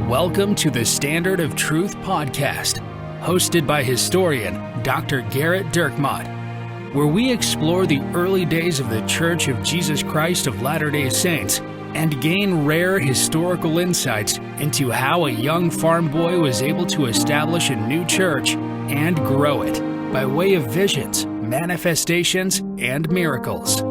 Welcome to the Standard of Truth podcast, hosted by historian Dr. Garrett Dirkmaat, where we explore the early days of the Church of Jesus Christ of Latter-day Saints and gain rare historical insights into how a young farm boy was able to establish a new church and grow it by way of visions, manifestations, and miracles.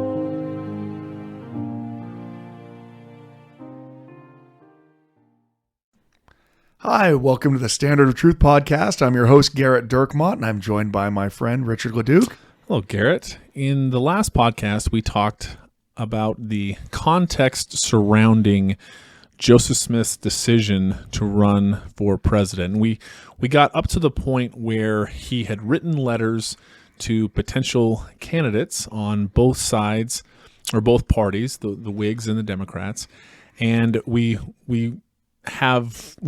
Hi, welcome to the Standard of Truth podcast. I'm your host, Garrett Dirkmaat, and I'm joined by my friend, Richard Leduc. Hello, Garrett. In the last podcast, we talked about the context surrounding Joseph Smith's decision to run for president. We got up to the point where he had written letters to potential candidates on both sides, or both parties, the Whigs and the Democrats, and we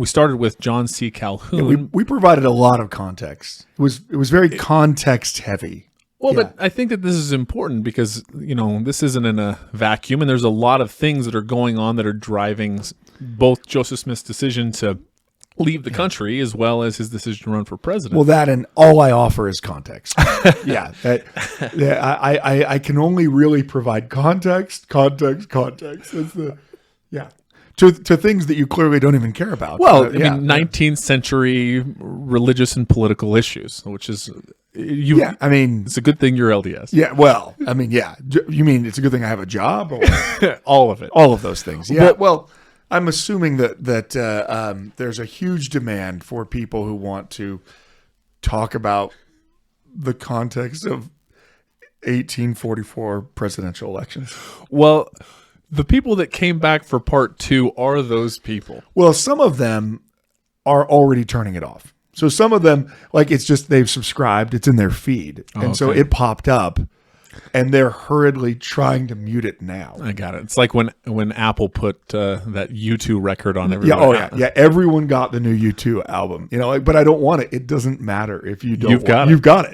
started with John C. Calhoun. Yeah, we provided a lot of context. It was very context heavy. Well, yeah. But I think that this is important because, this isn't in a vacuum, and there's a lot of things that are going on that are driving both Joseph Smith's decision to leave the country as well as his decision to run for president. Well, that and all I offer is context. I can only really provide context. To things that you clearly don't even care about. Well, 19th century religious and political issues, which is it's a good thing you're LDS. Yeah, well, you mean it's a good thing I have a job? Or all of it. All of those things. Yeah, well, I'm assuming that there's a huge demand for people who want to talk about the context of 1844 presidential elections. Well, the people that came back for part two are those people. Well, some of them are already turning it off. So some of them, it's just they've subscribed, it's in their feed. And so it popped up and they're hurriedly trying to mute it now. I got it. It's like when Apple put that U2 record on everyone. Yeah, everyone got the new U2 album. But I don't want it. It doesn't matter if you don't You've got it.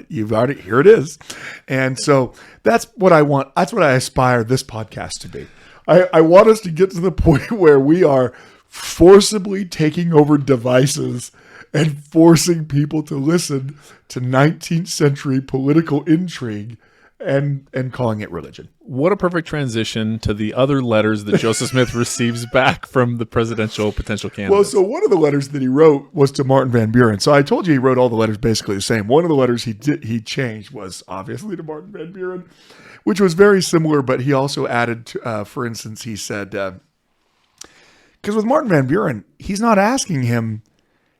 You've got it. Here it is. And so that's what I want. That's what I aspire this podcast to be. I want us to get to the point where we are forcibly taking over devices and forcing people to listen to 19th century political intrigue and calling it religion. What a perfect transition to the other letters that Joseph Smith receives back from the presidential potential candidates. Well, so one of the letters that he wrote was to Martin Van Buren. So I told you he wrote all the letters basically the same. One of the letters he changed was obviously to Martin Van Buren, which was very similar, but he also added, for instance, he said, because with Martin Van Buren, he's not asking him,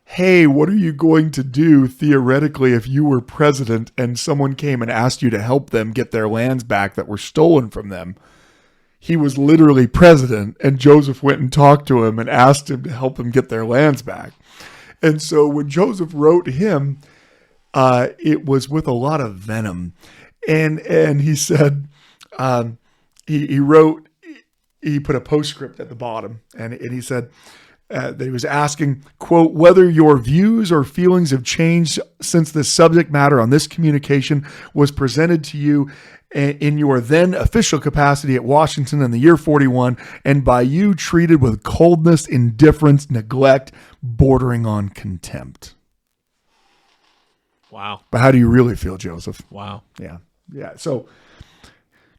hey, what are you going to do theoretically if you were president and someone came and asked you to help them get their lands back that were stolen from them? He was literally president, and Joseph went and talked to him and asked him to help them get their lands back. And so when Joseph wrote him, it was with a lot of venom. And he said, he put a postscript at the bottom, and he said that he was asking, quote, whether your views or feelings have changed since the subject matter on this communication was presented to you in your then official capacity at Washington in the year 41, and by you treated with coldness, indifference, neglect, bordering on contempt. Wow. But how do you really feel, Joseph? Wow. Yeah. So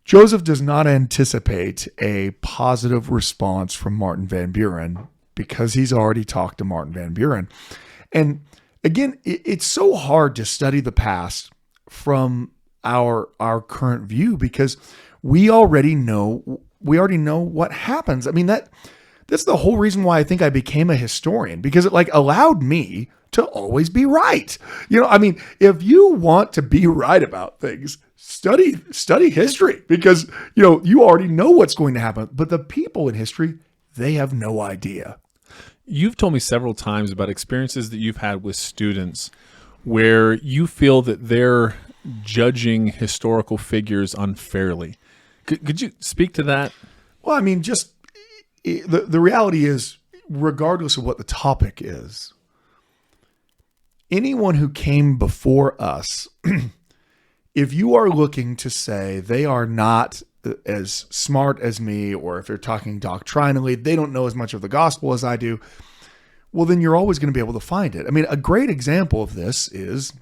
Joseph does not anticipate a positive response from Martin Van Buren because he's already talked to Martin Van Buren. And again, it's so hard to study the past from our current view because we already know what happens. I mean, that's the whole reason why I think I became a historian, because it allowed me to always be right. If you want to be right about things, study history, because you already know what's going to happen. But the people in history, they have no idea. You've told me several times about experiences that you've had with students where you feel that they're judging historical figures unfairly. Could you speak to that? Well, just the reality is, regardless of what the topic is, anyone who came before us, if you are looking to say they are not as smart as me, or if they're talking doctrinally, they don't know as much of the gospel as I do, well, then you're always going to be able to find it. I mean, a great example of this is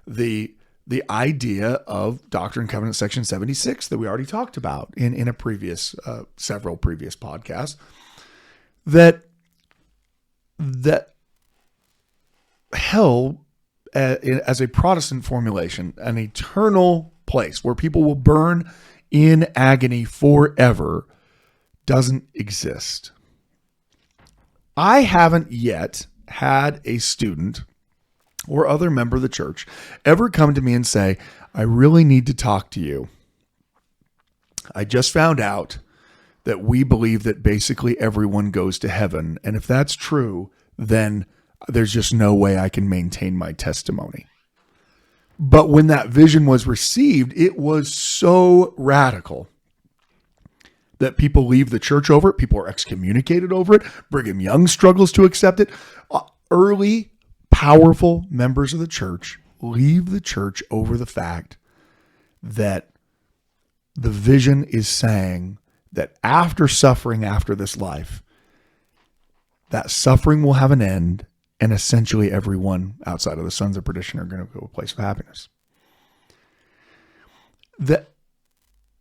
the idea of Doctrine and Covenants section 76 that we already talked about in a previous several previous podcasts, that hell as a Protestant formulation, an eternal place where people will burn in agony forever, doesn't exist. I haven't yet had a student or other member of the church ever come to me and say, I really need to talk to you. I just found out that we believe that basically everyone goes to heaven. And if that's true, then there's just no way I can maintain my testimony. But when that vision was received, it was so radical that people leave the church over it. People are excommunicated over it. Brigham Young struggles to accept it. Early, powerful members of the church leave the church over the fact that the vision is saying that after suffering after this life, that suffering will have an end, and essentially everyone outside of the sons of perdition are going to go to a place of happiness.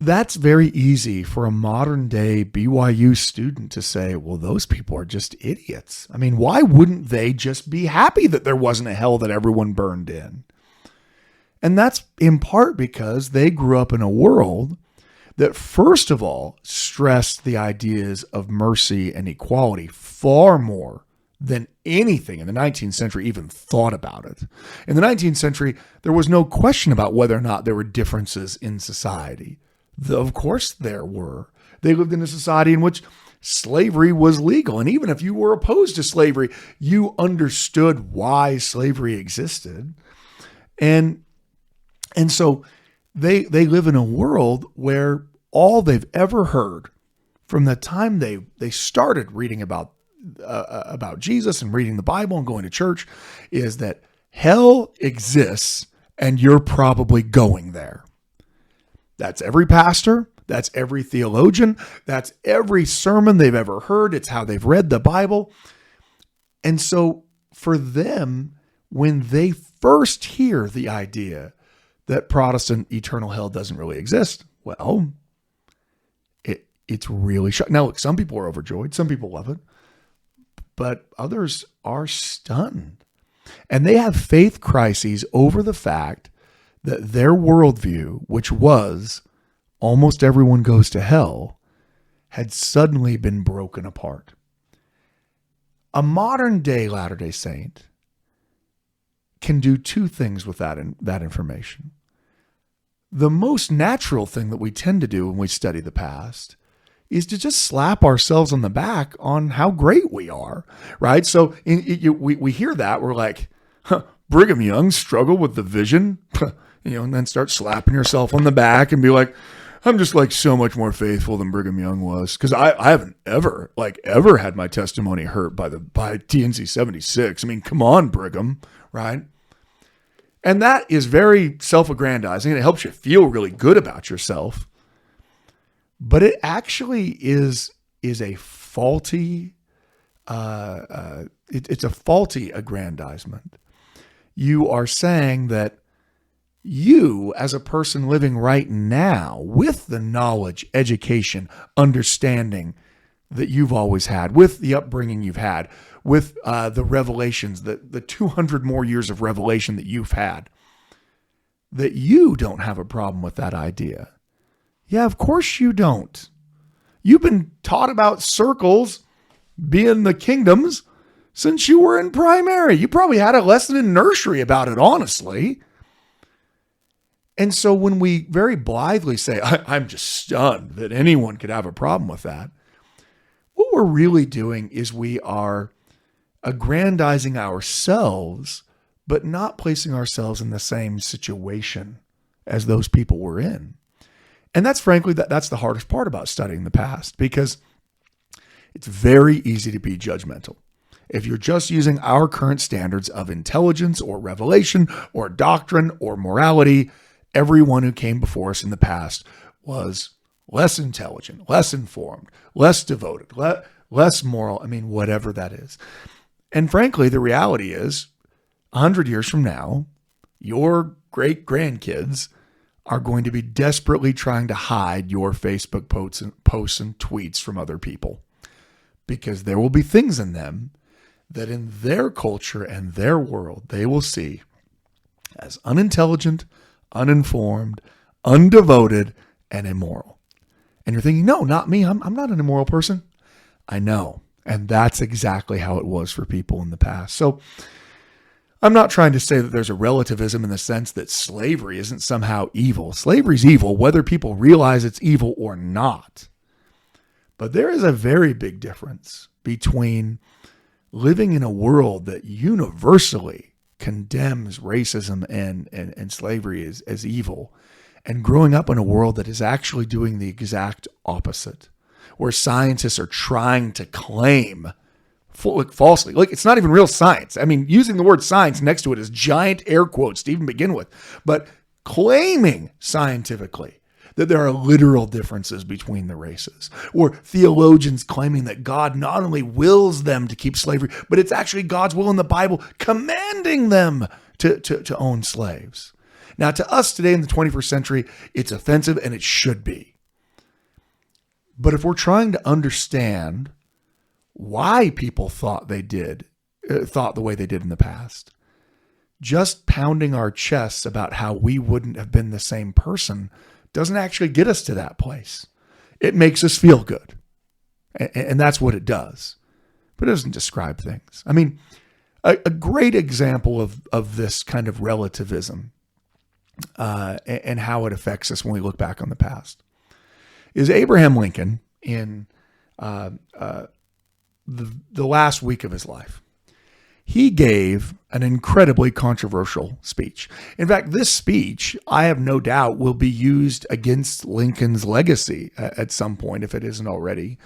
That's very easy for a modern day BYU student to say, well, those people are just idiots. I mean, why wouldn't they just be happy that there wasn't a hell that everyone burned in? And that's in part because they grew up in a world that, first of all, stressed the ideas of mercy and equality far more than anything in the 19th century even thought about it. In the 19th century, there was no question about whether or not there were differences in society. Of course there were. They lived in a society in which slavery was legal. And even if you were opposed to slavery, you understood why slavery existed. And so they live in a world where all they've ever heard from the time they started reading about Jesus and reading the Bible and going to church is that hell exists and you're probably going there. That's every pastor. That's every theologian. That's every sermon they've ever heard. It's how they've read the Bible. And so for them, when they first hear the idea that Protestant eternal hell doesn't really exist, well, it's really shocking. Now, look, some people are overjoyed. Some people love it. But others are stunned. And they have faith crises over the fact that their worldview, which was almost everyone goes to hell, had suddenly been broken apart. A modern day Latter-day Saint can do two things with that information. The most natural thing that we tend to do when we study the past is to just slap ourselves on the back on how great we are, right? So we hear that, we're like, Brigham Young struggled with the vision, and then start slapping yourself on the back and be like, I'm just like so much more faithful than Brigham Young was. Because I haven't ever had my testimony hurt by TNC 76. I mean, come on, Brigham, right? And that is very self-aggrandizing, and it helps you feel really good about yourself. But it actually is a faulty, it's a faulty aggrandizement. You are saying that you, as a person living right now, with the knowledge, education, understanding that you've always had, with the upbringing you've had, with the revelations, the 200 more years of revelation that you've had, that you don't have a problem with that idea. Yeah, of course you don't. You've been taught about circles being the kingdoms since you were in primary. You probably had a lesson in nursery about it, honestly. And so when we very blithely say, I'm just stunned that anyone could have a problem with that, what we're really doing is we are aggrandizing ourselves, but not placing ourselves in the same situation as those people were in. And that's frankly, that's the hardest part about studying the past, because it's very easy to be judgmental. If you're just using our current standards of intelligence or revelation or doctrine or morality, everyone who came before us in the past was less intelligent, less informed, less devoted, less moral. I mean, whatever that is. And frankly, the reality is 100 years from now, your great grandkids are going to be desperately trying to hide your Facebook posts and tweets from other people, because there will be things in them that in their culture and their world, they will see as unintelligent, uninformed, undevoted, and immoral. And you're thinking, no, not me. I'm not an immoral person. I know. And that's exactly how it was for people in the past. So I'm not trying to say that there's a relativism in the sense that slavery isn't somehow evil. Slavery's evil, whether people realize it's evil or not. But there is a very big difference between living in a world that universally condemns racism and slavery as evil, and growing up in a world that is actually doing the exact opposite, where scientists are trying to claim falsely, like it's not even real science. I mean, using the word science next to it is giant air quotes to even begin with, but claiming scientifically that there are literal differences between the races, or theologians claiming that God not only wills them to keep slavery, but it's actually God's will in the Bible commanding them to own slaves. Now, to us today in the 21st century, it's offensive, and it should be. But if we're trying to understand why people thought the way they did in the past, just pounding our chests about how we wouldn't have been the same person doesn't actually get us to that place. It makes us feel good. And that's what it does. But it doesn't describe things. I mean, a great example of this kind of relativism and how it affects us when we look back on the past is Abraham Lincoln in the last week of his life. He gave an incredibly controversial speech. In fact, this speech, I have no doubt, will be used against Lincoln's legacy at some point, if it isn't already.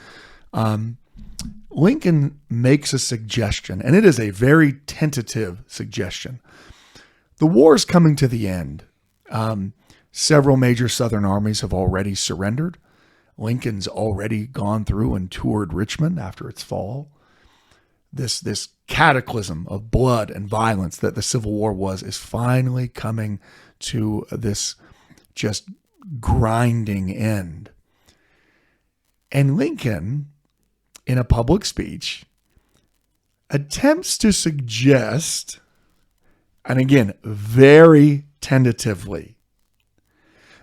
Lincoln makes a suggestion, and it is a very tentative suggestion. The war is coming to the end. Several major Southern armies have already surrendered. Lincoln's already gone through and toured Richmond after its fall. This cataclysm of blood and violence that the Civil War was is finally coming to this just grinding end. And Lincoln, in a public speech, attempts to suggest, and again, very tentatively,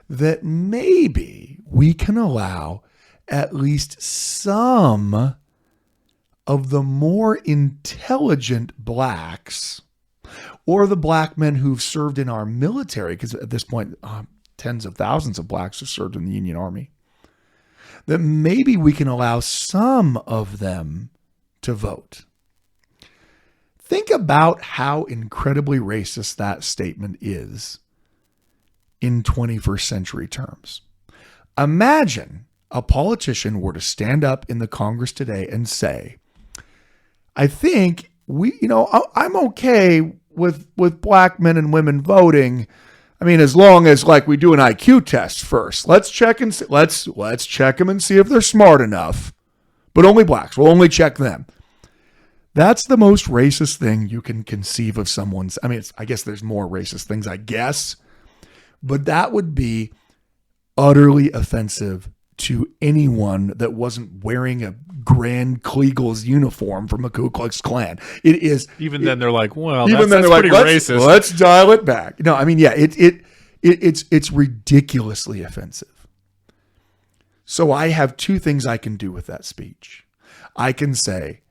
that maybe we can allow at least some of the more intelligent blacks, or the black men who've served in our military, because at this point, tens of thousands of blacks have served in the Union Army, that maybe we can allow some of them to vote. Think about how incredibly racist that statement is in 21st century terms. Imagine a politician were to stand up in the Congress today and say, I think I'm okay with black men and women voting. I mean, as long as like we do an IQ test first, let's check and see, let's check them and see if they're smart enough, but only blacks. We'll only check them. That's the most racist thing you can conceive of someone's. I mean, I guess there's more racist things, I guess, but that would be utterly offensive to anyone that wasn't wearing a Grand Kleagle's uniform from a Ku Klux Klan. It is even then they're like, well, even that's they're pretty like, racist. Let's dial it back. No, I mean, yeah, it's ridiculously offensive. So I have two things I can do with that speech. I can say,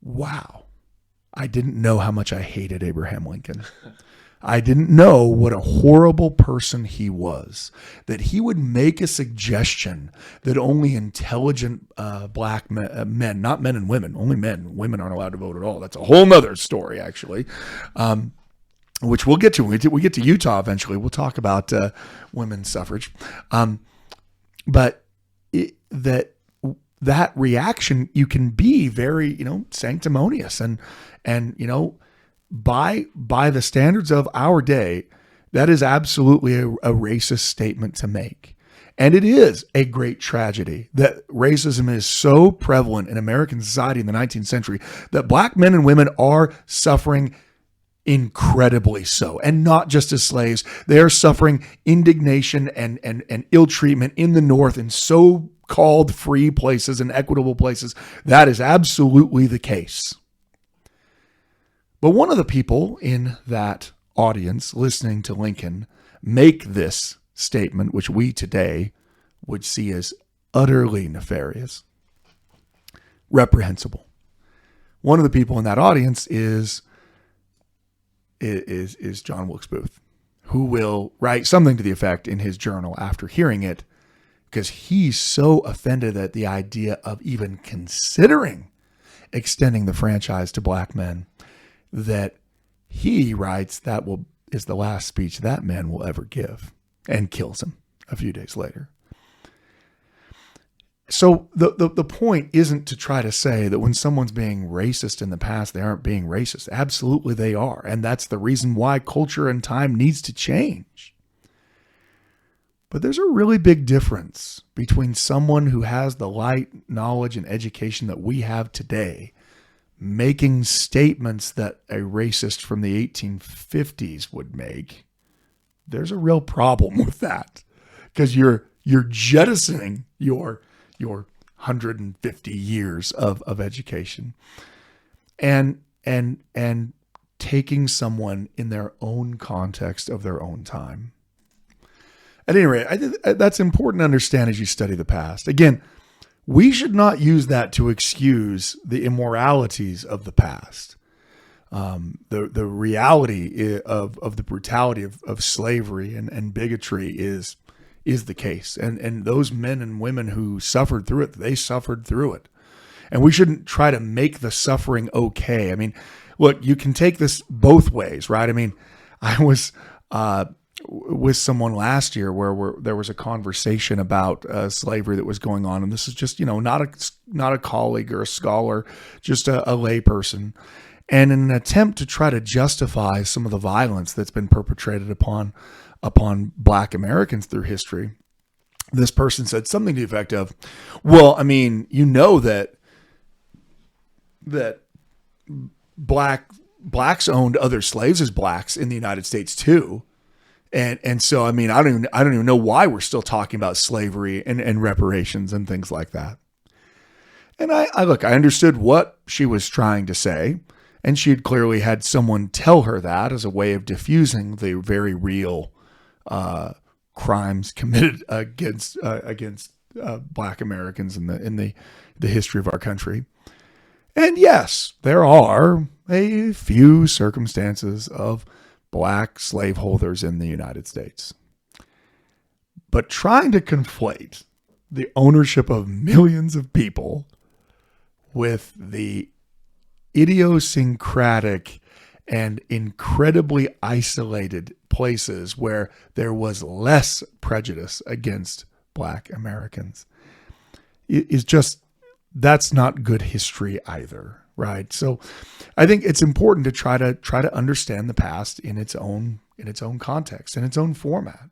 wow, I didn't know how much I hated Abraham Lincoln. I didn't know what a horrible person he was, that he would make a suggestion that only intelligent black men, not men and women, only men. Women aren't allowed to vote at all. That's a whole nother story, actually, which we'll get to. When we get to Utah eventually, we'll talk about women's suffrage. But that reaction, you can be very, sanctimonious and by the standards of our day, that is absolutely a racist statement to make. And it is a great tragedy that racism is so prevalent in American society in the 19th century that black men and women are suffering incredibly so. And not just as slaves. They are suffering indignation and ill treatment in the North in so-called free places and equitable places. That is absolutely the case. But one of the people in that audience listening to Lincoln make this statement, which we today would see as utterly nefarious, reprehensible. One of the people in that audience is John Wilkes Booth, who will write something to the effect in his journal after hearing it, because he's so offended at the idea of even considering extending the franchise to black men that he writes that is the last speech that man will ever give, and kills him a few days later. So the point isn't to try to say that when someone's being racist in the past, they aren't being racist. Absolutely they are. And that's the reason why culture and time needs to change. But there's a really big difference between someone who has the light knowledge and education that we have today, making statements that a racist from the 1850s would make. There's a real problem with that, because you're jettisoning your 150 years of education and taking someone in their own context of their own time. At any rate, that's important to understand as you study the past. Again, we should not use that to excuse the immoralities of the past. The reality of the brutality of slavery and bigotry is the case. And those men and women who suffered through it, they suffered through it. And we shouldn't try to make the suffering okay. I mean, look, you can take this both ways, right? I mean, I was with someone last year where there was a conversation about slavery that was going on. And this is just, not a colleague or a scholar, just a lay person. And in an attempt to try to justify some of the violence that's been perpetrated upon black Americans through history, this person said something to the effect of, well, I mean, that blacks owned other slaves as blacks in the United States too. And so, I mean, I don't even know why we're still talking about slavery and reparations and things like that. And I understood what she was trying to say. And she had clearly had someone tell her that as a way of diffusing the very real crimes committed against black Americans in the history of our country. And yes, there are a few circumstances of black slaveholders in the United States. But trying to conflate the ownership of millions of people with the idiosyncratic and incredibly isolated places where there was less prejudice against black Americans is just, that's not good history either, right? So I think it's important to try to understand the past in its own context, in its own format.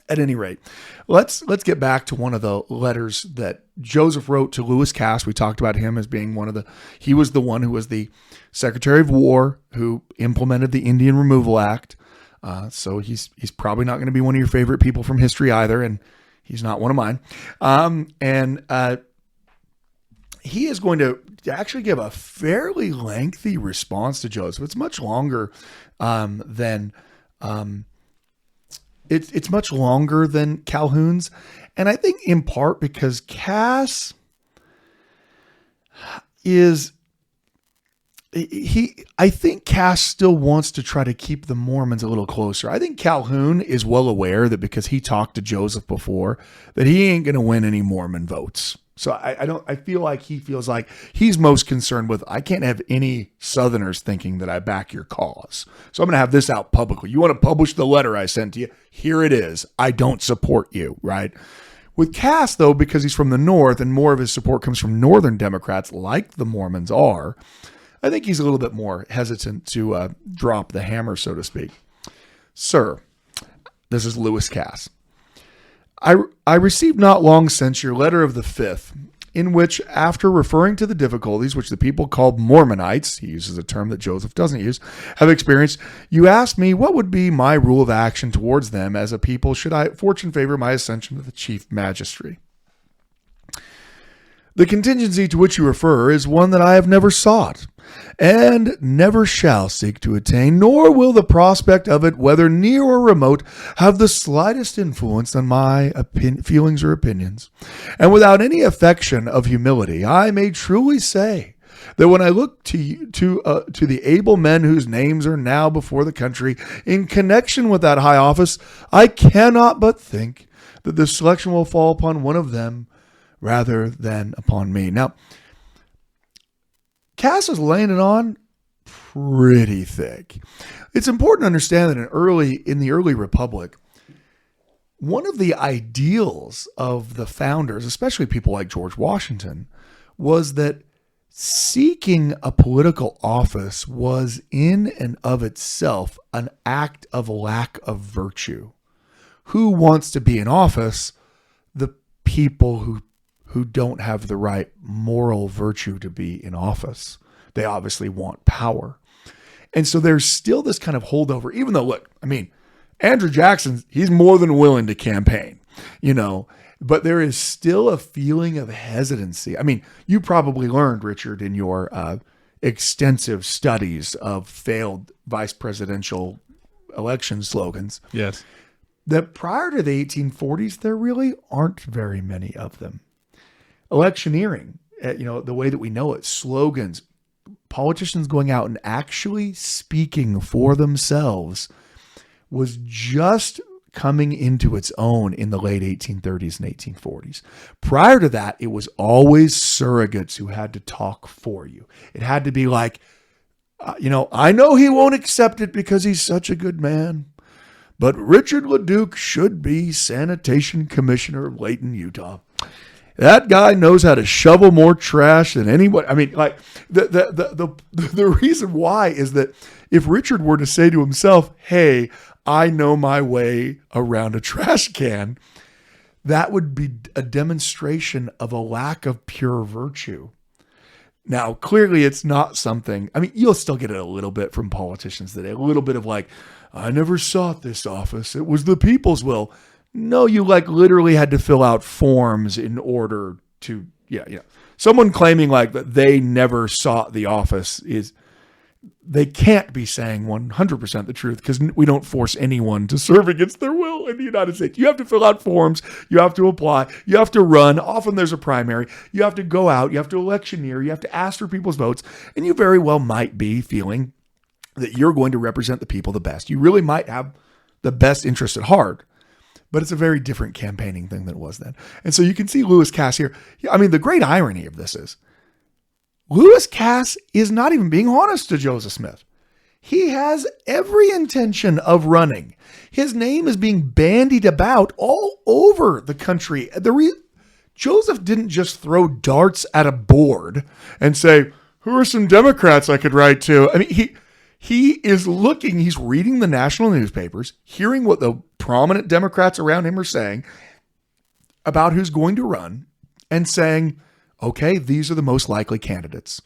At any rate, let's get back to one of the letters that Joseph wrote to Lewis Cass. We talked about him as being he was the one who was the Secretary of War who implemented the Indian Removal Act. So he's probably not going to be one of your favorite people from history either, and he's not one of mine. He is going to actually give a fairly lengthy response to Joseph. It's much longer than it's much longer than Calhoun's, and I think in part because Cass I think Cass still wants to try to keep the Mormons a little closer. I think Calhoun is well aware that because he talked to Joseph before, that he ain't going to win any Mormon votes. So I feel like he feels like he's most concerned with, I can't have any Southerners thinking that I back your cause. So I'm going to have this out publicly. You want to publish the letter I sent to you? Here it is. I don't support you, right? With Cass, though, because he's from the North and more of his support comes from Northern Democrats like the Mormons are, I think he's a little bit more hesitant to drop the hammer, so to speak. Sir, this is Lewis Cass. I received not long since your letter of the 5th, in which, after referring to the difficulties which the people called Mormonites, he uses a term that Joseph doesn't use, have experienced, you asked me what would be my rule of action towards them as a people should fortune favor my ascension to the chief magistracy. The contingency to which you refer is one that I have never sought, and never shall seek to attain, nor will the prospect of it, whether near or remote, have the slightest influence on my feelings or opinions. And without any affection of humility, I may truly say that when I look to the able men whose names are now before the country in connection with that high office, I cannot but think that the selection will fall upon one of them rather than upon me. Now, Cass is laying it on pretty thick. It's important to understand that in the early republic, one of the ideals of the founders, especially people like George Washington, was that seeking a political office was in and of itself an act of lack of virtue. Who wants to be in office? The people who don't have the right moral virtue to be in office. They obviously want power. And so there's still this kind of holdover, even though, look, I mean, Andrew Jackson, he's more than willing to campaign, but there is still a feeling of hesitancy. I mean, you probably learned, Richard, in your extensive studies of failed vice presidential election slogans. Yes. That prior to the 1840s, there really aren't very many of them. Electioneering, the way that we know it, slogans, politicians going out and actually speaking for themselves was just coming into its own in the late 1830s and 1840s. Prior to that, it was always surrogates who had to talk for you. It had to be like, I know he won't accept it because he's such a good man, but Richard LeDuc should be sanitation commissioner of Layton, Utah. That guy knows how to shovel more trash than anyone. I mean, like the reason why is that if Richard were to say to himself, hey, I know my way around a trash can, that would be a demonstration of a lack of pure virtue. Now, clearly it's not something, I mean, you'll still get it a little bit from politicians today, a little bit of like, I never sought this office. It was the people's will. No, you literally had to fill out forms in order to, Someone claiming that they never sought the office they can't be saying 100% the truth, because we don't force anyone to serve against their will in the United States. You have to fill out forms. You have to apply. You have to run. Often there's a primary. You have to go out. You have to electioneer. You have to ask for people's votes. And you very well might be feeling that you're going to represent the people the best. You really might have the best interest at heart. But it's a very different campaigning thing than it was then. And so you can see Lewis Cass here. I mean, the great irony of this is Lewis Cass is not even being honest to Joseph Smith. He has every intention of running. His name is being bandied about all over the country. Joseph didn't just throw darts at a board and say, who are some Democrats I could write to? I mean, he is looking, he's reading the national newspapers, hearing what the prominent Democrats around him are saying about who's going to run, and saying, okay, these are the most likely candidates.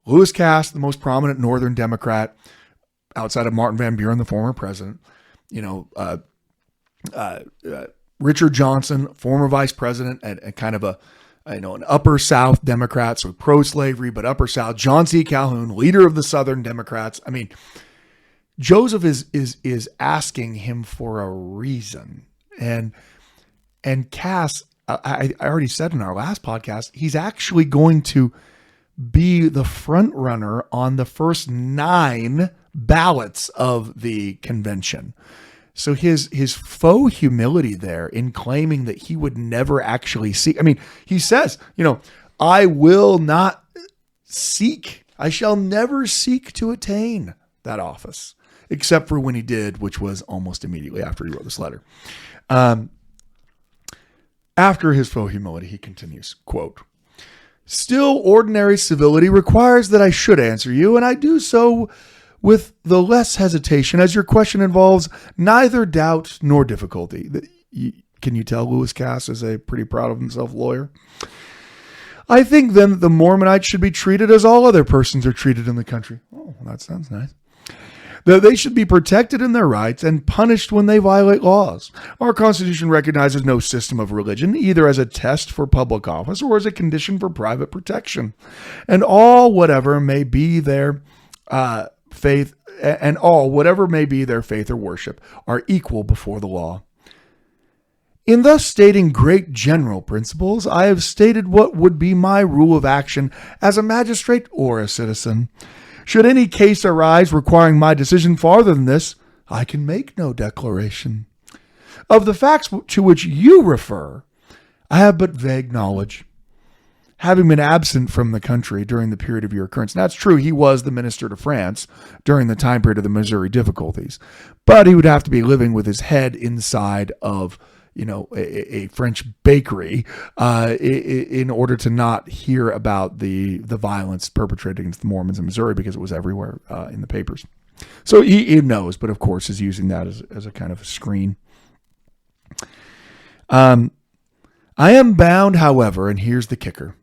Lewis Cass, the most prominent Northern Democrat outside of Martin Van Buren, the former president, Richard Johnson, former vice president and kind of an upper South Democrat, so pro-slavery, but upper South. John C. Calhoun, leader of the Southern Democrats. I mean, Joseph is asking him for a reason. And Cass, I already said in our last podcast, he's actually going to be the front runner on the first 9 ballots of the convention. So his faux humility there in claiming that he would never actually seek. I mean, he says, I will not seek. I shall never seek to attain that office, except for when he did, which was almost immediately after he wrote this letter. After his faux humility, he continues, quote, still ordinary civility requires that I should answer you, and I do so with the less hesitation, as your question involves neither doubt nor difficulty. can you tell Lewis Cass is a pretty proud of himself lawyer? I think then that the Mormonites should be treated as all other persons are treated in the country. Oh, that sounds nice. That they should be protected in their rights and punished when they violate laws. Our Constitution recognizes no system of religion, either as a test for public office or as a condition for private protection. And whatever may be their faith or worship, are equal before the law. In thus stating great general principles, I have stated what would be my rule of action as a magistrate or a citizen. Should any case arise requiring my decision farther than this, I can make no declaration. Of the facts to which you refer, I have but vague knowledge, having been absent from the country during the period of your occurrence. Now, it's true, he was the minister to France during the time period of the Missouri difficulties, but he would have to be living with his head inside of a French bakery in order to not hear about the violence perpetrated against the Mormons in Missouri, because it was everywhere in the papers. So he knows, but of course is using that as a kind of a screen. I am bound, however, and here's the kicker.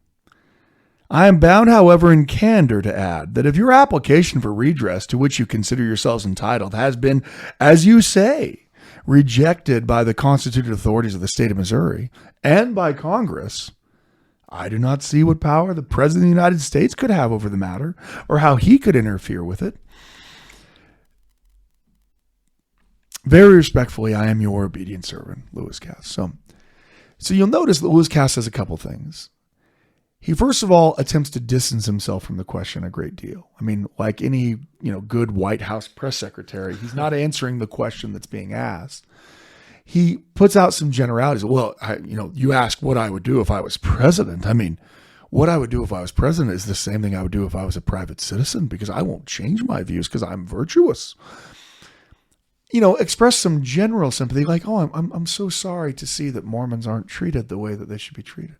I am bound, however, in candor to add that if your application for redress to which you consider yourselves entitled has been, as you say, rejected by the constituted authorities of the state of Missouri and by Congress, I do not see what power the President of the United States could have over the matter or how he could interfere with it. Very respectfully, I am your obedient servant, Lewis Cass. So you'll notice that Lewis Cass says a couple things. He first of all attempts to distance himself from the question a great deal. I mean, like any good White House press secretary, he's not answering the question that's being asked. He puts out some generalities. Well, you ask what I would do if I was president. I mean, what I would do if I was president is the same thing I would do if I was a private citizen, because I won't change my views because I'm virtuous. Express some general sympathy, like, oh, I'm so sorry to see that Mormons aren't treated the way that they should be treated.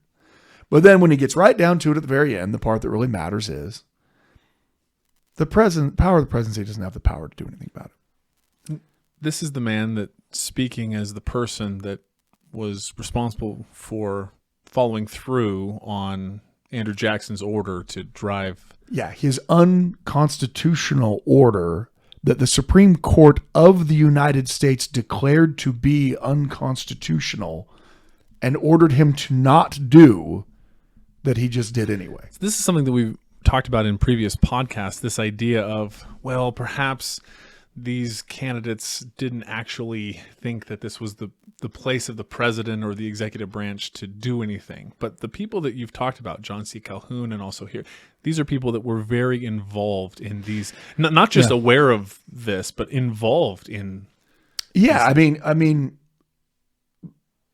But then when he gets right down to it at the very end, the part that really matters is the power of the presidency doesn't have the power to do anything about it. This is the man that, speaking as the person that was responsible for following through on Andrew Jackson's order to drive. Yeah, his unconstitutional order that the Supreme Court of the United States declared to be unconstitutional and ordered him to not do, that he just did anyway. This is something that we've talked about in previous podcasts, this idea of, well, perhaps these candidates didn't actually think that this was the place of the president or the executive branch to do anything. But the people that you've talked about, John C. Calhoun and also here, these are people that were very involved in these, not just aware of this, but involved in. Yeah, I mean,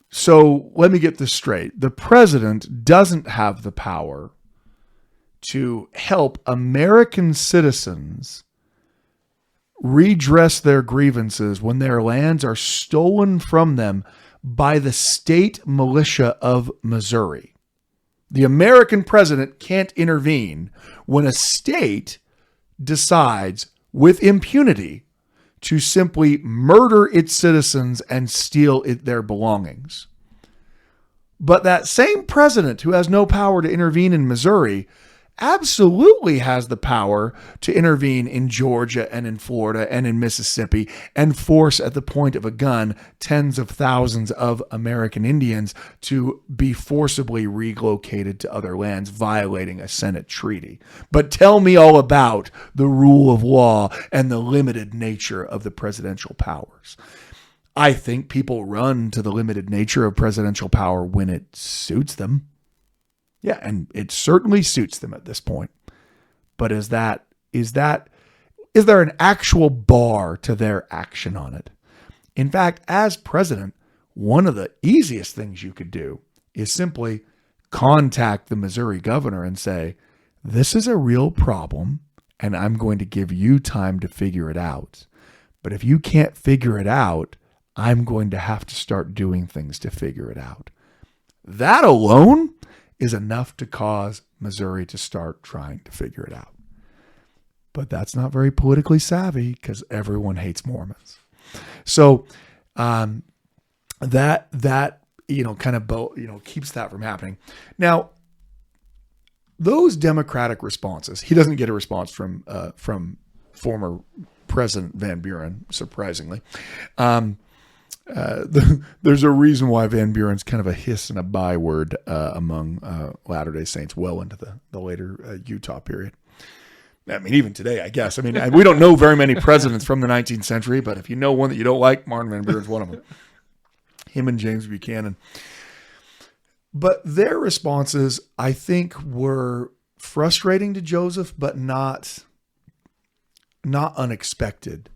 so let me get this straight. The president doesn't have the power to help American citizens redress their grievances when their lands are stolen from them by the state militia of Missouri. The American president can't intervene when a state decides with impunity to simply murder its citizens and steal their belongings. But that same president who has no power to intervene in Missouri absolutely has the power to intervene in Georgia and in Florida and in Mississippi and force at the point of a gun tens of thousands of American Indians to be forcibly relocated to other lands, violating a Senate treaty. But tell me all about the rule of law and the limited nature of the presidential powers. I think people run to the limited nature of presidential power when it suits them. Yeah, and it certainly suits them at this point. But is there an actual bar to their action on it? In fact, as president, one of the easiest things you could do is simply contact the Missouri governor and say, this is a real problem, and I'm going to give you time to figure it out. But if you can't figure it out, I'm going to have to start doing things to figure it out. That alone is enough to cause Missouri to start trying to figure it out. But that's not very politically savvy because everyone hates Mormons. So that kind of keeps that from happening. Now, those Democratic responses, he doesn't get a response from former President Van Buren, surprisingly. There's a reason why Van Buren's kind of a hiss and a byword among Latter-day Saints well into the later Utah period. I mean, even today, I guess. I mean, we don't know very many presidents from the 19th century, but if you know one that you don't like, Martin Van Buren's one of them. Him and James Buchanan. But their responses, I think, were frustrating to Joseph, but not unexpected.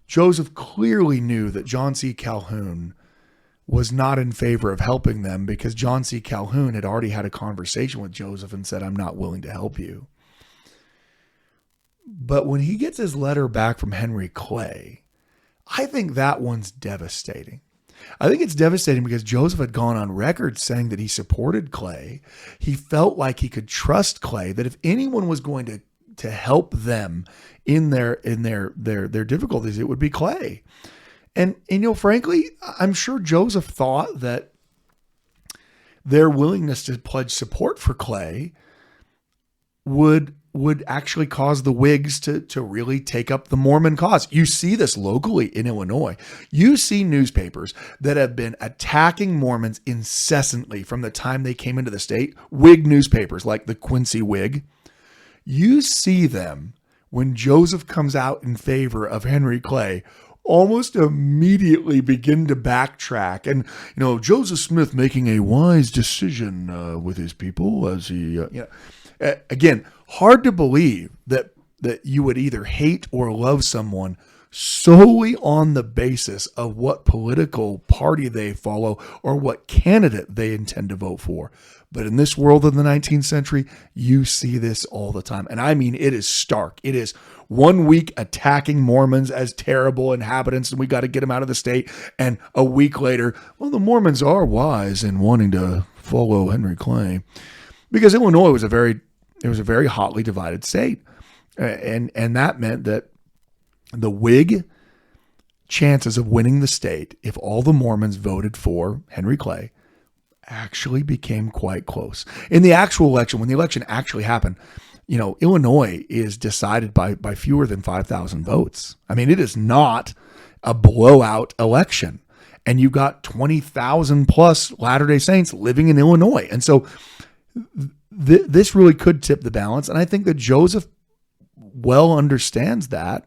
Joseph clearly knew that John C. Calhoun was not in favor of helping them because John C. Calhoun had already had a conversation with Joseph and said, I'm not willing to help you. But when he gets his letter back from Henry Clay, I think that one's devastating. I think it's devastating because Joseph had gone on record saying that he supported Clay. He felt like he could trust Clay, that if anyone was going to help them in their difficulties, it would be Clay. And frankly, I'm sure Joseph thought that their willingness to pledge support for Clay would actually cause the Whigs to really take up the Mormon cause. You see this locally in Illinois. You see newspapers that have been attacking Mormons incessantly from the time they came into the state. Whig newspapers like the Quincy Whig. You see them when Joseph comes out in favor of Henry Clay almost immediately begin to backtrack. And, Joseph Smith making a wise decision with his people as he, again, hard to believe that you would either hate or love someone solely on the basis of what political party they follow or what candidate they intend to vote for. But in this world of the 19th century, you see this all the time. And I mean, it is stark. It is 1 week attacking Mormons as terrible inhabitants and we got to get them out of the state. And a week later, well, the Mormons are wise in wanting to follow Henry Clay. Because Illinois was a very hotly divided state. And that meant that the Whig chances of winning the state, if all the Mormons voted for Henry Clay, actually became quite close. In the actual election, when the election actually happened, Illinois is decided by fewer than 5,000 votes. I mean, it is not a blowout election. And you got 20,000 plus Latter-day Saints living in Illinois. And so this really could tip the balance. And I think that Joseph well understands that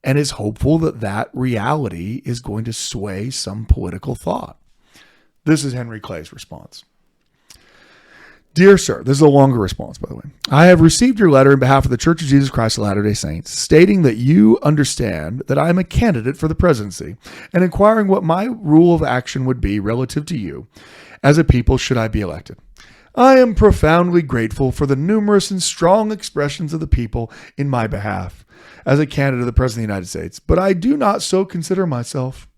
and is hopeful that reality is going to sway some political thought. This is Henry Clay's response. Dear sir, this is a longer response, by the way. I have received your letter in behalf of the Church of Jesus Christ of Latter-day Saints, stating that you understand that I am a candidate for the presidency and inquiring what my rule of action would be relative to you as a people should I be elected. I am profoundly grateful for the numerous and strong expressions of the people in my behalf as a candidate of the President of the United States, but I do not so consider myself.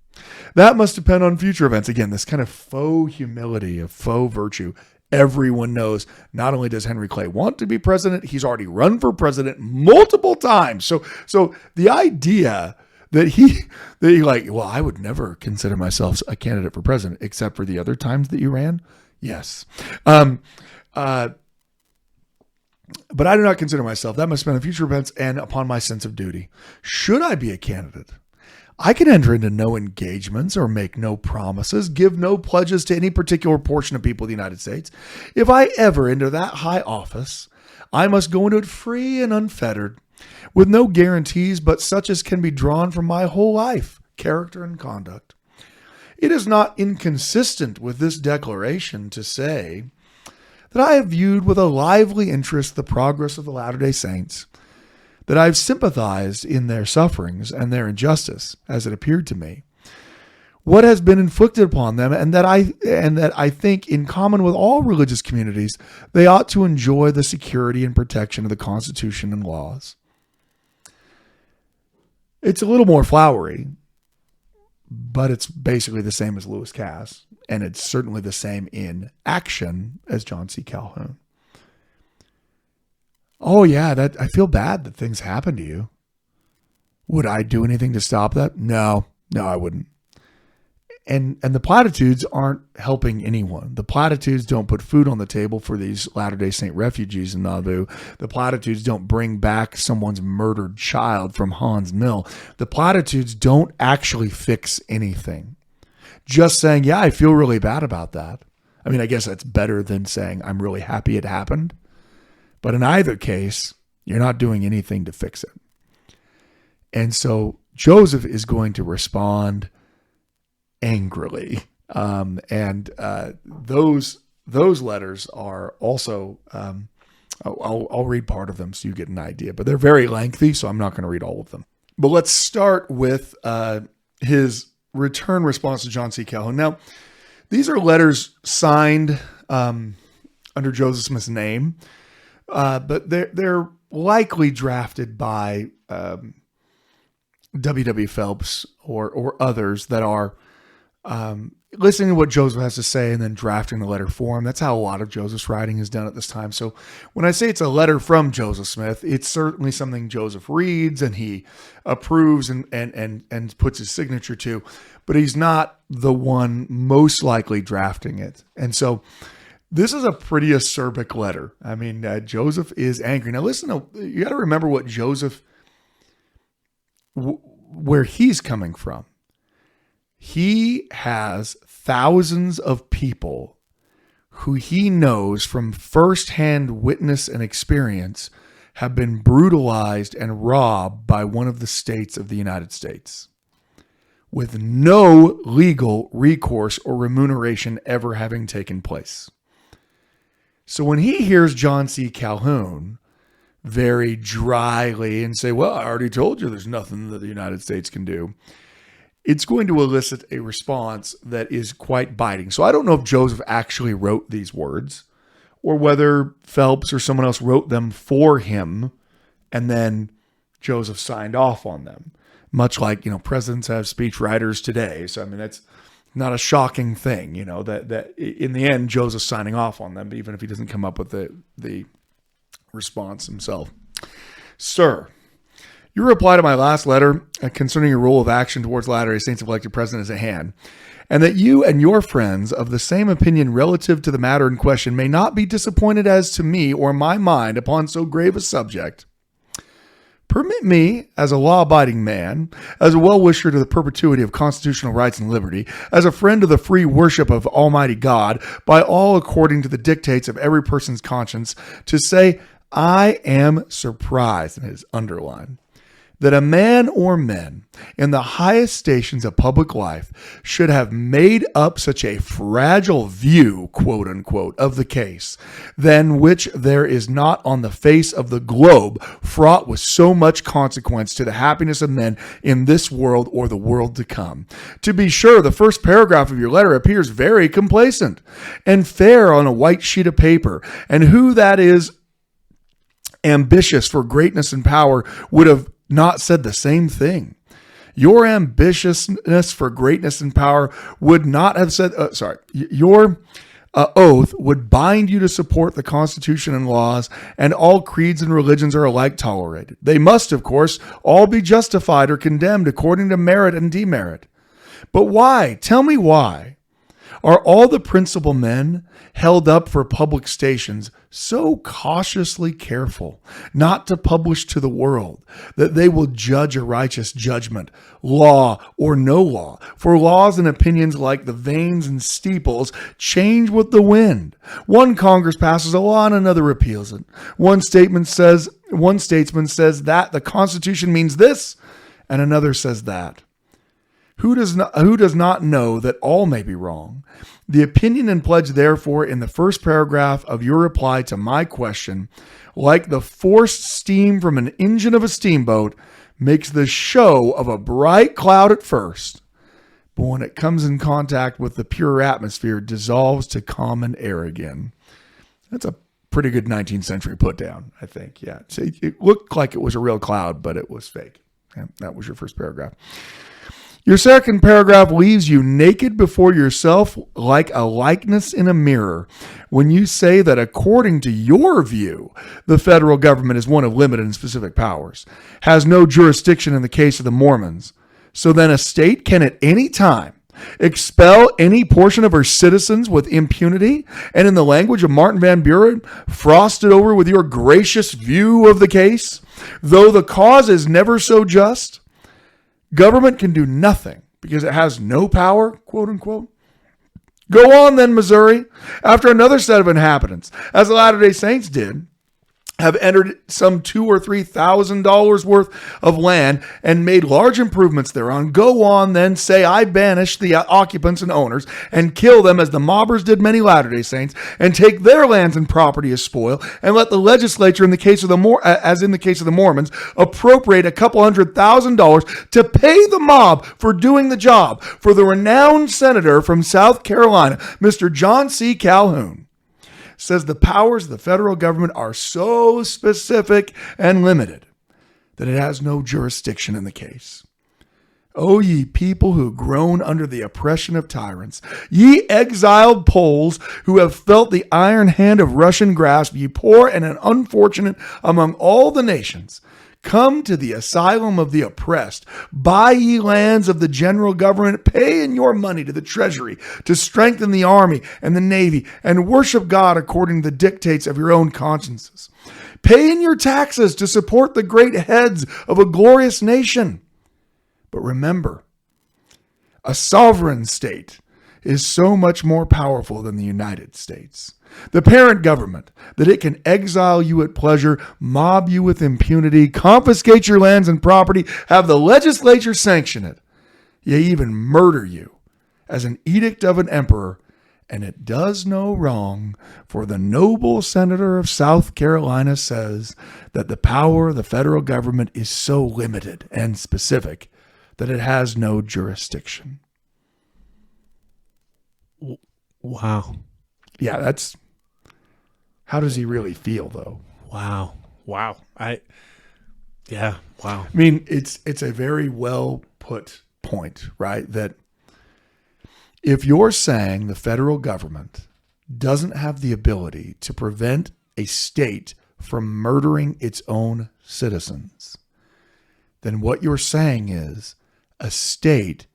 That must depend on future events. Again, this kind of faux humility, of faux virtue. Everyone knows not only does Henry Clay want to be president, he's already run for president multiple times. So the idea that he well, I would never consider myself a candidate for president except for the other times that you ran. Yes. But I do not consider myself. That must depend on future events and upon my sense of duty. Should I be a candidate, I can enter into no engagements or make no promises, give no pledges to any particular portion of people of the United States. If I ever enter that high office, I must go into it free and unfettered, with no guarantees but such as can be drawn from my whole life, character, and conduct. It is not inconsistent with this declaration to say that I have viewed with a lively interest the progress of the Latter-day Saints, that I have sympathized in their sufferings and their injustice, as it appeared to me, what has been inflicted upon them, and that I think, in common with all religious communities, they ought to enjoy the security and protection of the Constitution and laws. It's a little more flowery, but it's basically the same as Lewis Cass, and it's certainly the same in action as John C. Calhoun. Oh yeah, I feel bad that things happen to you. Would I do anything to stop that? No, I wouldn't. And the platitudes aren't helping anyone. The platitudes don't put food on the table for these Latter-day Saint refugees in Nauvoo. The platitudes don't bring back someone's murdered child from Hans Mill. The platitudes don't actually fix anything. Just saying, yeah, I feel really bad about that. I mean, I guess that's better than saying I'm really happy it happened. But in either case, you're not doing anything to fix it. And so Joseph is going to respond angrily. Those letters are also, I'll read part of them so you get an idea, but they're very lengthy, so I'm not going to read all of them. But let's start with his return response to John C. Calhoun. Now, these are letters signed under Joseph Smith's name, but they're likely drafted by W.W. Phelps or others that are listening to what Joseph has to say and then drafting the letter for him. That's how a lot of Joseph's writing is done at this time. So when I say it's a letter from Joseph Smith, it's certainly something Joseph reads and he approves and puts his signature to, but he's not the one most likely drafting it. And so this is a pretty acerbic letter. I mean, Joseph is angry. Now listen, you got to remember what Joseph, where he's coming from. He has thousands of people who he knows from firsthand witness and experience have been brutalized and robbed by one of the states of the United States with no legal recourse or remuneration ever having taken place. So when he hears John C. Calhoun very dryly and say, well, I already told you there's nothing that the United States can do, it's going to elicit a response that is quite biting. So I don't know if Joseph actually wrote these words or whether Phelps or someone else wrote them for him and then Joseph signed off on them. Much like, presidents have speech writers today. So, I mean, that's not a shocking thing, that in the end, Joseph's signing off on them, even if he doesn't come up with the response himself. Sir, your reply to my last letter concerning your rule of action towards Latter-day Saints of elected president is at hand, and that you and your friends of the same opinion relative to the matter in question may not be disappointed as to me or my mind upon so grave a subject. Permit me, as a law-abiding man, as a well-wisher to the perpetuity of constitutional rights and liberty, as a friend of the free worship of Almighty God, by all according to the dictates of every person's conscience, to say, I am surprised, and it is underlined, that a man or men in the highest stations of public life should have made up such a fragile view, quote unquote, of the case, than which there is not on the face of the globe, fraught with so much consequence to the happiness of men in this world or the world to come. To be sure, the first paragraph of your letter appears very complacent and fair on a white sheet of paper, and who that is ambitious for greatness and power would have not said the same thing. Your ambitiousness for greatness and power would not have said, your oath would bind you to support the Constitution and laws, and all creeds and religions are alike tolerated. They must, of course, all be justified or condemned according to merit and demerit. But why? Tell me why. Are all the principal men held up for public stations so cautiously careful not to publish to the world that they will judge a righteous judgment, law or no law? For laws and opinions, like the vanes and steeples, change with the wind. One Congress passes a law and another repeals it. One statesman says that the Constitution means this, and another says that. Who does not know that all may be wrong? The opinion and pledge, therefore, in the first paragraph of your reply to my question, like the forced steam from an engine of a steamboat, makes the show of a bright cloud at first, but when it comes in contact with the pure atmosphere, dissolves to common air again. That's a pretty good 19th century put down, I think. Yeah, it looked like it was a real cloud, but it was fake. Yeah, that was your first paragraph. Your second paragraph leaves you naked before yourself like a likeness in a mirror when you say that according to your view, the federal government is one of limited and specific powers, has no jurisdiction in the case of the Mormons. So then a state can at any time expel any portion of her citizens with impunity, and in the language of Martin Van Buren, frost it over with your gracious view of the case, though the cause is never so just, government can do nothing because it has no power, quote unquote. Go on then, Missouri, after another set of inhabitants, as the Latter-day Saints did, have entered some $2,000 or $3,000 worth of land and made large improvements thereon. Go on then, say, I banish the occupants and owners and kill them as the mobbers did many Latter-day Saints, and take their lands and property as spoil, and let the legislature, in the case of as in the case of the Mormons, appropriate a couple $100,000 to pay the mob for doing the job for the renowned senator from South Carolina, Mr. John C. Calhoun. Says the powers of the federal government are so specific and limited that it has no jurisdiction in the case. O ye people who groan under the oppression of tyrants, ye exiled Poles who have felt the iron hand of Russian grasp, ye poor and unfortunate among all the nations, come to the asylum of the oppressed. Buy ye lands of the general government. Pay in your money to the treasury to strengthen the army and the navy, and worship God according to the dictates of your own consciences. Pay in your taxes to support the great heads of a glorious nation. But remember, a sovereign state is so much more powerful than the United States. The parent government, that it can exile you at pleasure, mob you with impunity, confiscate your lands and property, have the legislature sanction it, yea, even murder you as an edict of an emperor, and it does no wrong, for the noble senator of South Carolina says that the power of the federal government is so limited and specific that it has no jurisdiction. Wow. Yeah, that's... How does he really feel, though? Wow. Wow. Wow. I mean, it's a very well put point, right? That if you're saying the federal government doesn't have the ability to prevent a state from murdering its own citizens, then what you're saying is a state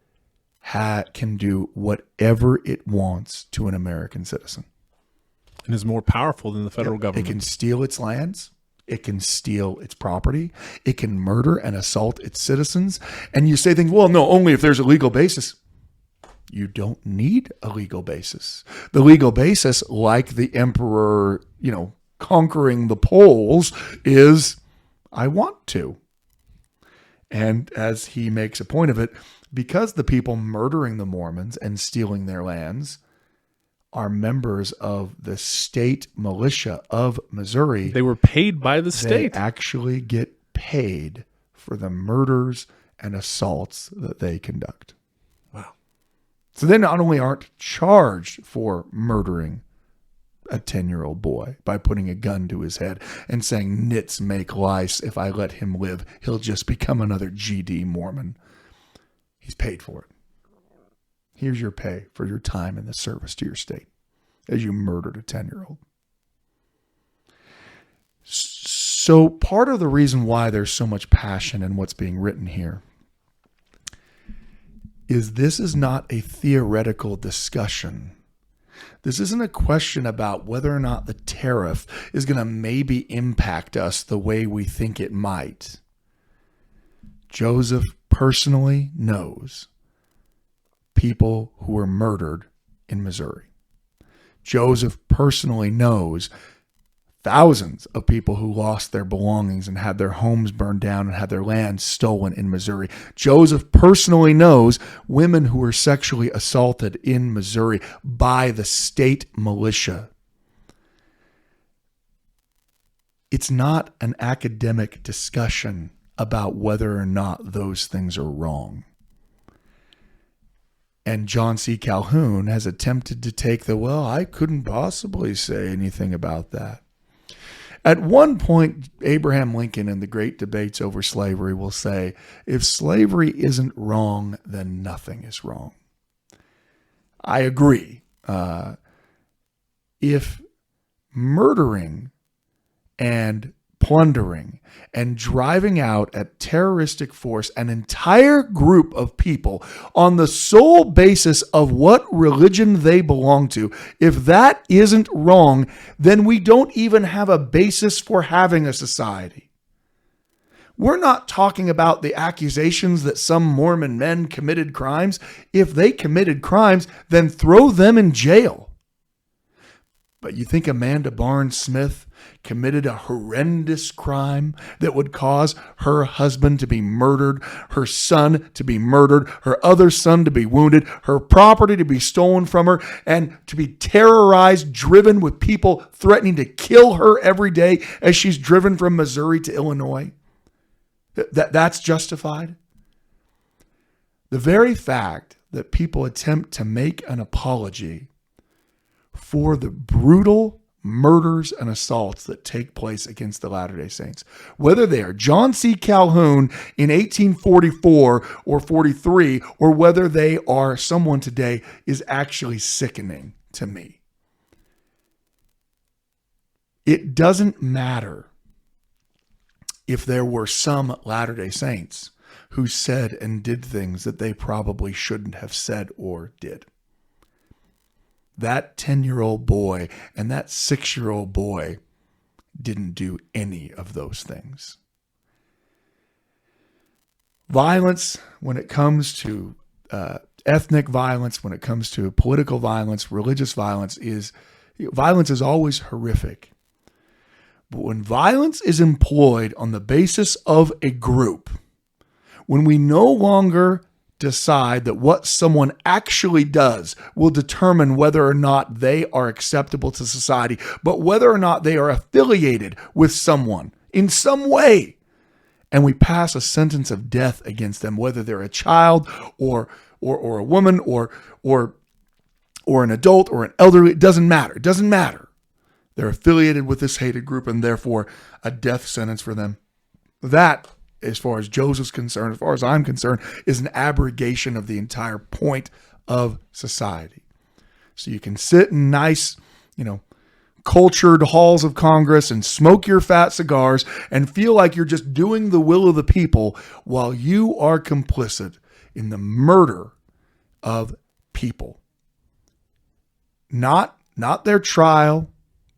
can do whatever it wants to an American citizen. And is more powerful than the federal government. It can steal its lands. It can steal its property. It can murder and assault its citizens. And you say things, well, no, only if there's a legal basis. You don't need a legal basis. The legal basis, like the emperor, conquering the Poles, is I want to. And as he makes a point of it, because the people murdering the Mormons and stealing their lands are members of the state militia of Missouri. They were paid by the state. They actually get paid for the murders and assaults that they conduct. Wow. So they not only aren't charged for murdering a 10-year-old boy by putting a gun to his head and saying, nits make lice. If I let him live, he'll just become another GD Mormon. He's paid for it. Here's your pay for your time in the service to your state as you murdered a 10-year-old. So part of the reason why there's so much passion in what's being written here is this is not a theoretical discussion. This isn't a question about whether or not the tariff is going to maybe impact us the way we think it might. Joseph personally knows people who were murdered in Missouri. Joseph personally knows thousands of people who lost their belongings and had their homes burned down and had their land stolen in Missouri. Joseph personally knows women who were sexually assaulted in Missouri by the state militia. It's not an academic discussion about whether or not those things are wrong. And John C. Calhoun has attempted to take I couldn't possibly say anything about that. At one point, Abraham Lincoln in the great debates over slavery will say, if slavery isn't wrong, then nothing is wrong. I agree. If murdering and plundering and driving out at terroristic force an entire group of people on the sole basis of what religion they belong to, if that isn't wrong, then we don't even have a basis for having a society. We're not talking about the accusations that some Mormon men committed crimes. If they committed crimes, then throw them in jail. But you think Amanda Barnes Smith committed a horrendous crime that would cause her husband to be murdered, her son to be murdered, her other son to be wounded, her property to be stolen from her, and to be terrorized, driven with people threatening to kill her every day as she's driven from Missouri to Illinois? That's justified? The very fact that people attempt to make an apology for the brutal murders and assaults that take place against the Latter-day Saints, whether they are John C. Calhoun in 1844 or 43, or whether they are someone today, is actually sickening to me. It doesn't matter if there were some Latter-day Saints who said and did things that they probably shouldn't have said or did. That 10-year-old boy and that 6-year-old boy didn't do any of those things. Violence, when it comes to ethnic violence, when it comes to political violence, religious violence is always horrific. But when violence is employed on the basis of a group, when we no longer decide that what someone actually does will determine whether or not they are acceptable to society, but whether or not they are affiliated with someone in some way, and we pass a sentence of death against them, whether they're a child or a woman or an adult or an elderly, it doesn't matter. It doesn't matter. They're affiliated with this hated group, and therefore a death sentence for them. That, as far as Joseph's concerned, as far as I'm concerned, is an abrogation of the entire point of society. So you can sit in nice, cultured halls of Congress and smoke your fat cigars and feel like you're just doing the will of the people while you are complicit in the murder of people. Not their trial,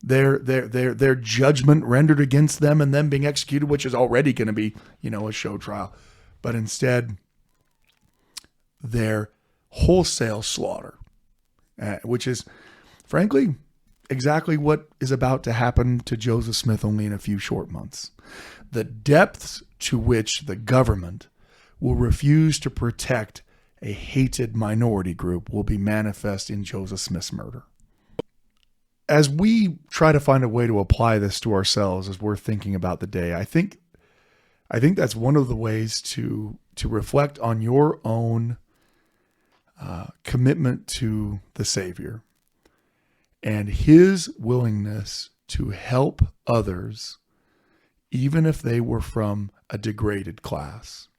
their judgment rendered against them and them being executed, which is already going to be, a show trial, but instead their wholesale slaughter, which is frankly exactly what is about to happen to Joseph Smith only in a few short months. The depths to which the government will refuse to protect a hated minority group will be manifest in Joseph Smith's murder. As we try to find a way to apply this to ourselves as we're thinking about the day, I think that's one of the ways to reflect on your own commitment to the Savior and his willingness to help others, even if they were from a degraded class.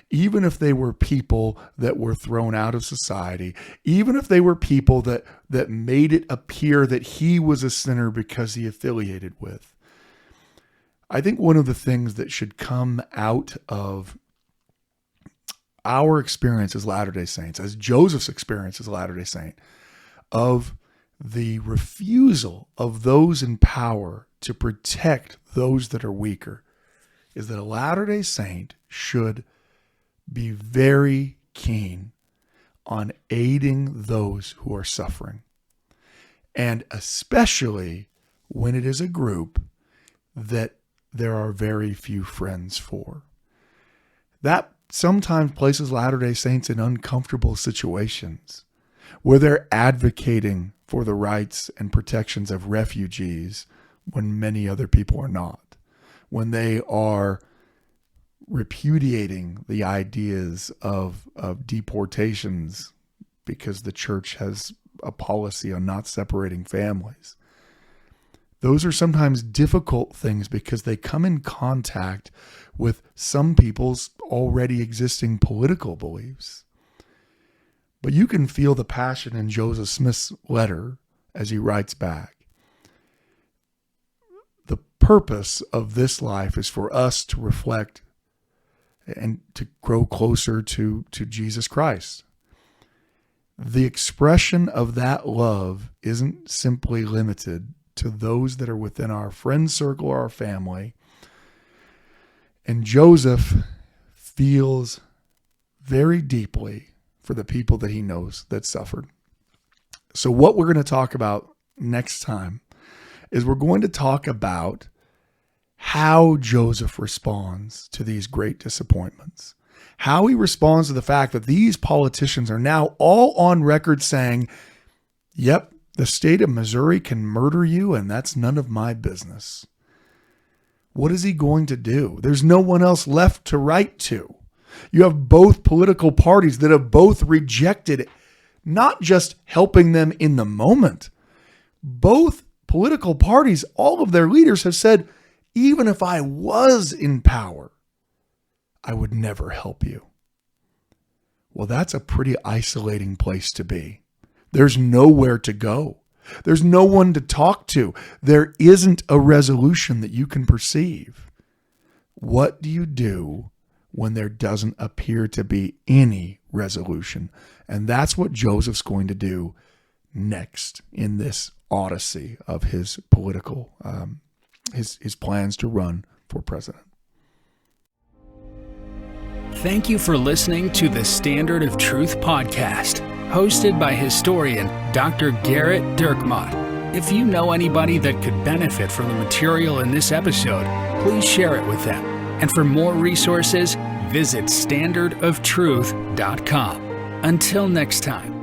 Even if they were people that were thrown out of society, even if they were people that made it appear that he was a sinner because he affiliated with. I think one of the things that should come out of our experience as Latter-day Saints, as Joseph's experience as a Latter-day Saint, of the refusal of those in power to protect those that are weaker, is that a Latter-day Saint should be very keen on aiding those who are suffering. And especially when it is a group that there are very few friends for. That sometimes places Latter-day Saints in uncomfortable situations where they're advocating for the rights and protections of refugees when many other people are not. When they are repudiating the ideas of deportations because the church has a policy on not separating families. Those are sometimes difficult things because they come in contact with some people's already existing political beliefs. But you can feel the passion in Joseph Smith's letter as he writes back. The purpose of this life is for us to reflect and to grow closer to Jesus Christ. The expression of that love isn't simply limited to those that are within our friend circle or our family. And Joseph feels very deeply for the people that he knows that suffered. So what we're going to talk about next time is we're going to talk about how Joseph responds to these great disappointments, how he responds to the fact that these politicians are now all on record saying, yep, the state of Missouri can murder you and that's none of my business. What is he going to do? There's no one else left to write to. You have both political parties that have both rejected not just helping them in the moment. Both political parties, all of their leaders have said, even if I was in power, I would never help you. Well, that's a pretty isolating place to be. There's nowhere to go. There's no one to talk to. There isn't a resolution that you can perceive. What do you do when there doesn't appear to be any resolution? And that's what Joseph's going to do next in this odyssey of his political, his plans to run for president. Thank you for listening to the Standard of Truth podcast, hosted by historian Dr. Gerrit Dirkmaat. If you know anybody that could benefit from the material in this episode, please share it with them. And for more resources, visit standardoftruth.com. Until next time.